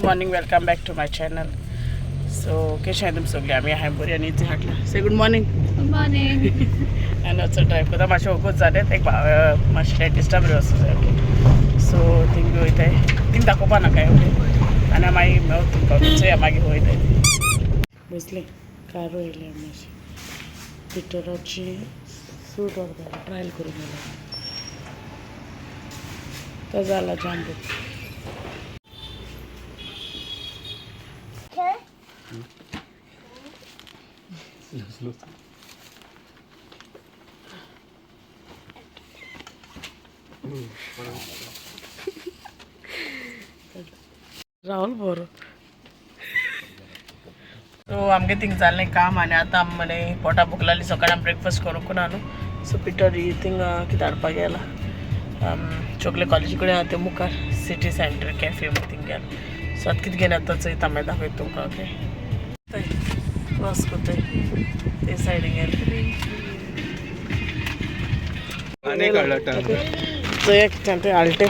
Morning welcome back to my channel. So कशें आहाय तुमी सगळीं? आमी आहाय बरी आनी इथे हाटला. Say good morning. Good morning. आनी वचो ड्रायव्ह करता. मातशें वगूच जालें एक मातशें डेंटिस्टा बरें वचूं जाय. Okay so thing be वयताय. Thing दाखोवपा नाका ओके. आनी मागीर मेळत तुमकां चोया मागीर वयताय. बसली कारो येयल्या मातशी पिटराची सूट ऑर्डर ट्रायल करून येयला. तो जाला जांबू. राहुल बरो. सो आमगे थिंग जालें काम आनी आतां आमी म्हणे पोटा भूक लागली. सकाळीं ब्रेकफास्ट करूंक ना न्हू. सो पिटर ही थिंग कितें हाडपाक गेला. चोकले कॉलेजी कडेन आहा ते मुखार सिटी सेंटर कॅफे थिंग गेला. सो आतां कितें घेवन येता चोयता मागीर दाखयता तुमकां. ओके क्रॉस कोताय ते सायडीन गेले. चोया कितें तें हालटे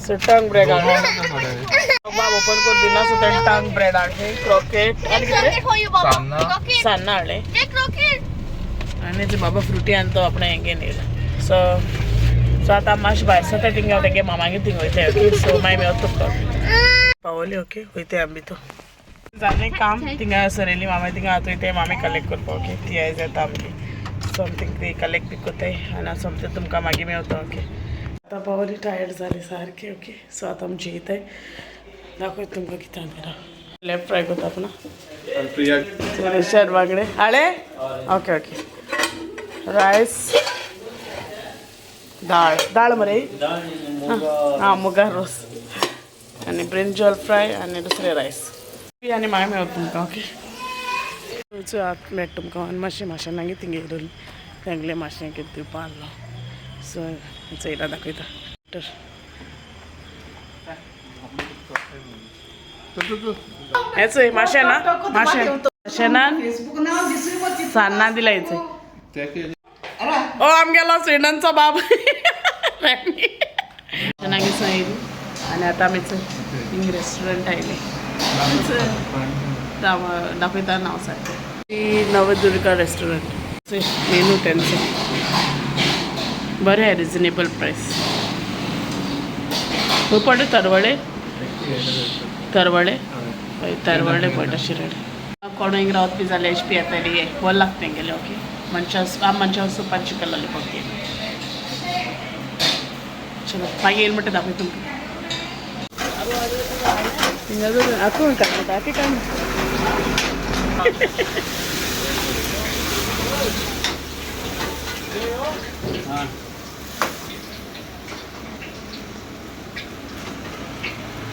सो टंग ब्रेड हाडले. बाब ओपन करून दिना. सो तेणें टंग ब्रेड हाडले. क्रॉकेट आनी कितें सान्नां हाडले. आनी ते बाबा फ्रुटी आनी तो आपणें हें घेवन येयला. सो आतां मातशें भायर सो थिंग तेंगे मामागेर थिंग वयताय. ओके सो मागीर मेळत तुमकां. पावली ओके वयताय आमी तो जालें काम. थिंगा सरेली मामा थिंगा आतां वयताय मामी कलेक्ट करपा. ओके ती आयज येता आमगे. समथींग ती कलेक्ट बी कोताय आनी समथींग तुमकां मागीर मेळता. ओके आतां पावली टायर्ड जाली सारकें. ओके सो आतां आमी जेयताय. दाखयता तुमकां कितें तें. लेफ्ट फ्राय कोता आपणा शेरवागडे हाळे. ओके ओके रायस दाळ मरे हां मुगा रोस आनी ब्रिंजॉल फ्राय आनी दुसरें रायस आनी मागीर मेळत तुमकां. ओके चो आतां मेळटा तुमकां. आनी मातशें मागीर थिंग येयलें तेंगलें मातशें कितें दिवपा आहलो. सो चोयला दाखयता. हे चोय मातशें ना मातशें ना सान्नां दिला हेचें. ओ आमगेलो स्विडनचो बाब नागी येयली आनी आतां आमी थिंग रेस्टॉरंट आयले. दाखयता नांव सारकें. ती नवदुर्गा रेस्टॉरंट. मेनू तेंचो बरें आहे. रिजनेबल प्रायस. खंय पडले तरवडे तरवडे पडटा शिरड. कोण हिंग रावत बी जाल्यार HP येताली. बरें लागता तेंगेलें. ओके मनशां सुपार चिकन लॉलीपॉप घे. चलो मागीर येयलें म्हणटा दाखय तुमकां. आतून काडटा की काय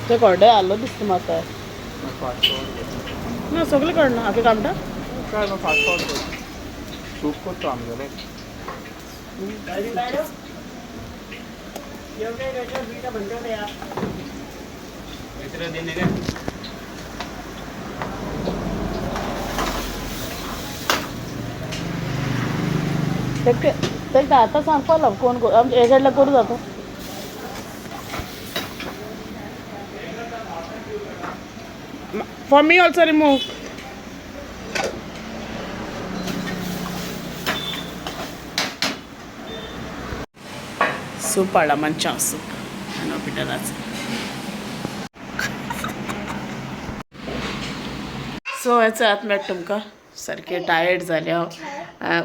ते कोरडे आलो दिसता म्हाका. ना सगळे कडना आगे कामटा सूप करतो आमगेले. तेका आतां सांगपाक लाव कोण हे सायडला करूं जाता. For me also remove. Soup हाडला मनशां सूप आनी पिटराचो. सो हेचो आतां मेळटा तुमकां. सारकें टायर्ड जालें हांव.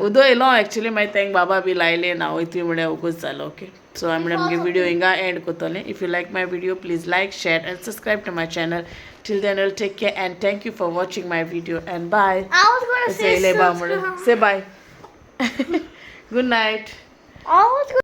उदो येयलो हांव एक्चुली मागीर तेंक बाबा बी लायले ना वयतली म्हळ्यार वगूच जालो. ओके सो आमी आमगे व्हिडिओ हिंगा एंड कोतोलें. If you like my video please like share and subscribe to my channel. Till then, I'll take care and thank you for watching my video and bye. I was gonna say Say bye. Good night. I was